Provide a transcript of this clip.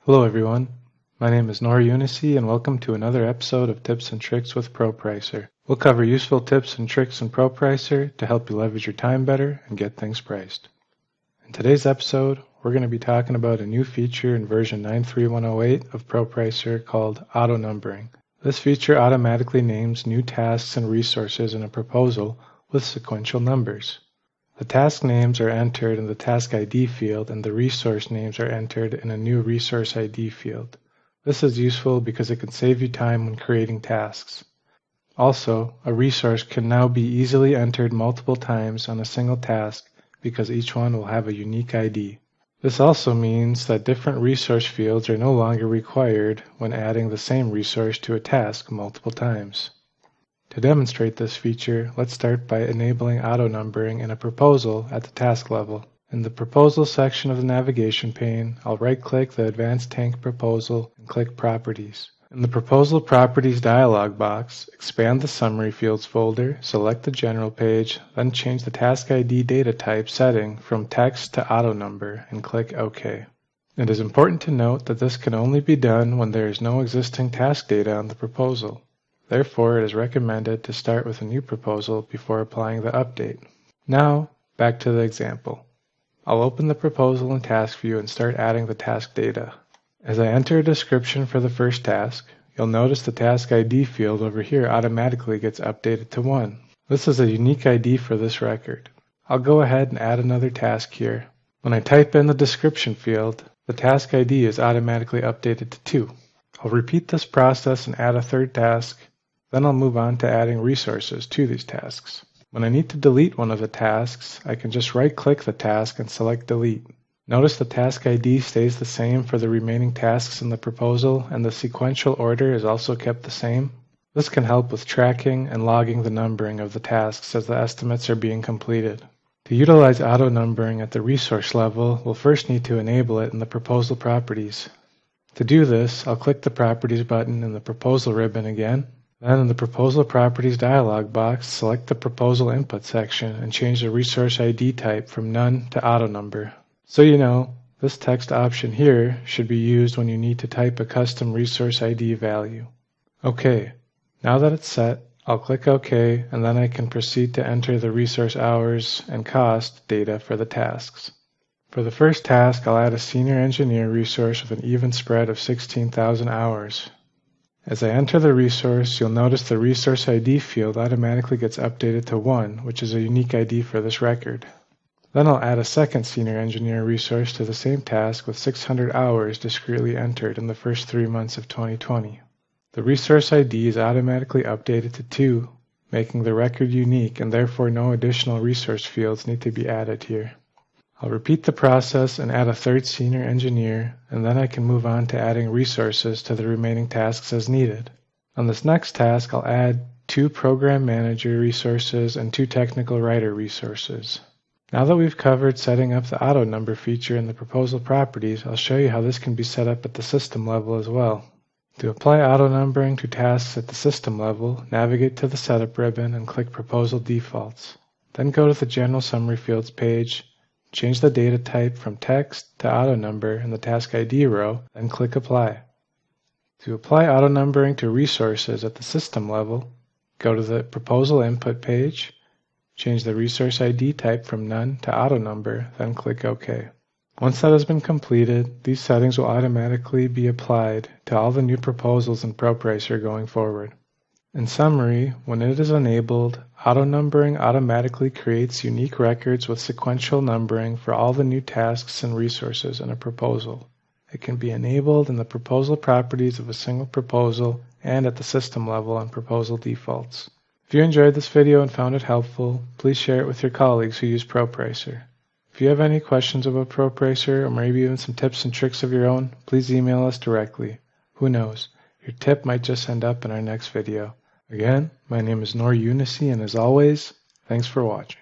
Hello everyone, my name is Noor Younossi and welcome to another episode of Tips and Tricks with ProPricer. We'll cover useful tips and tricks in ProPricer to help you leverage your time better and get things priced. In today's episode, we're going to be talking about a new feature in version 93108 of ProPricer called auto numbering. This feature automatically names new tasks and resources in a proposal with sequential numbers. The task names are entered in the task ID field and the resource names are entered in a new resource ID field. This is useful because it can save you time when creating tasks. Also, a resource can now be easily entered multiple times on a single task because each one will have a unique ID. This also means that different resource fields are no longer required when adding the same resource to a task multiple times. To demonstrate this feature, let's start by enabling auto numbering in a proposal at the task level. In the Proposal section of the navigation pane, I'll right-click the Advanced Tank Proposal and click Properties. In the Proposal Properties dialog box, expand the Summary Fields folder, select the General page, then change the Task ID data type setting from text to auto number and click OK. It is important to note that this can only be done when there is no existing task data on the proposal. Therefore, it is recommended to start with a new proposal before applying the update. Now, back to the example. I'll open the proposal in Task View and start adding the task data. As I enter a description for the first task, you'll notice the Task ID field over here automatically gets updated to 1. This is a unique ID for this record. I'll go ahead and add another task here. When I type in the description field, the Task ID is automatically updated to 2. I'll repeat this process and add a third task. Then I'll move on to adding resources to these tasks. When I need to delete one of the tasks, I can just right-click the task and select Delete. Notice the task ID stays the same for the remaining tasks in the proposal and the sequential order is also kept the same. This can help with tracking and logging the numbering of the tasks as the estimates are being completed. To utilize auto numbering at the resource level, we'll first need to enable it in the Proposal Properties. To do this, I'll click the Properties button in the Proposal ribbon again. Then in the Proposal Properties dialog box, select the Proposal Input section and change the resource ID type from None to Auto Number. So you know, this text option here should be used when you need to type a custom resource ID value. Okay, now that it's set, I'll click OK and then I can proceed to enter the resource hours and cost data for the tasks. For the first task, I'll add a Senior Engineer resource with an even spread of 16,000 hours. As I enter the resource, you'll notice the Resource ID field automatically gets updated to 1, which is a unique ID for this record. Then I'll add a second Senior Engineer resource to the same task with 600 hours discretely entered in the first 3 months of 2020. The Resource ID is automatically updated to 2, making the record unique and therefore no additional resource fields need to be added here. I'll repeat the process and add a third Senior Engineer, and then I can move on to adding resources to the remaining tasks as needed. On this next task, I'll add 2 Program Manager resources and 2 Technical Writer resources. Now that we've covered setting up the auto number feature in the Proposal Properties, I'll show you how this can be set up at the system level as well. To apply auto numbering to tasks at the system level, navigate to the Setup ribbon and click Proposal Defaults. Then go to the General Summary Fields page, change the data type from text to auto number in the Task ID row, then click Apply. To apply auto numbering to resources at the system level, go to the Proposal Input page, change the Resource ID type from None to auto number, then click OK. Once that has been completed, these settings will automatically be applied to all the new proposals in ProPricer going forward. In summary, when it is enabled, auto numbering automatically creates unique records with sequential numbering for all the new tasks and resources in a proposal. It can be enabled in the proposal properties of a single proposal and at the system level on proposal defaults. If you enjoyed this video and found it helpful, please share it with your colleagues who use ProPricer. If you have any questions about ProPricer or maybe even some tips and tricks of your own, please email us directly. Who knows, your tip might just end up in our next video. Again, my name is Noor Younossi, and as always, thanks for watching.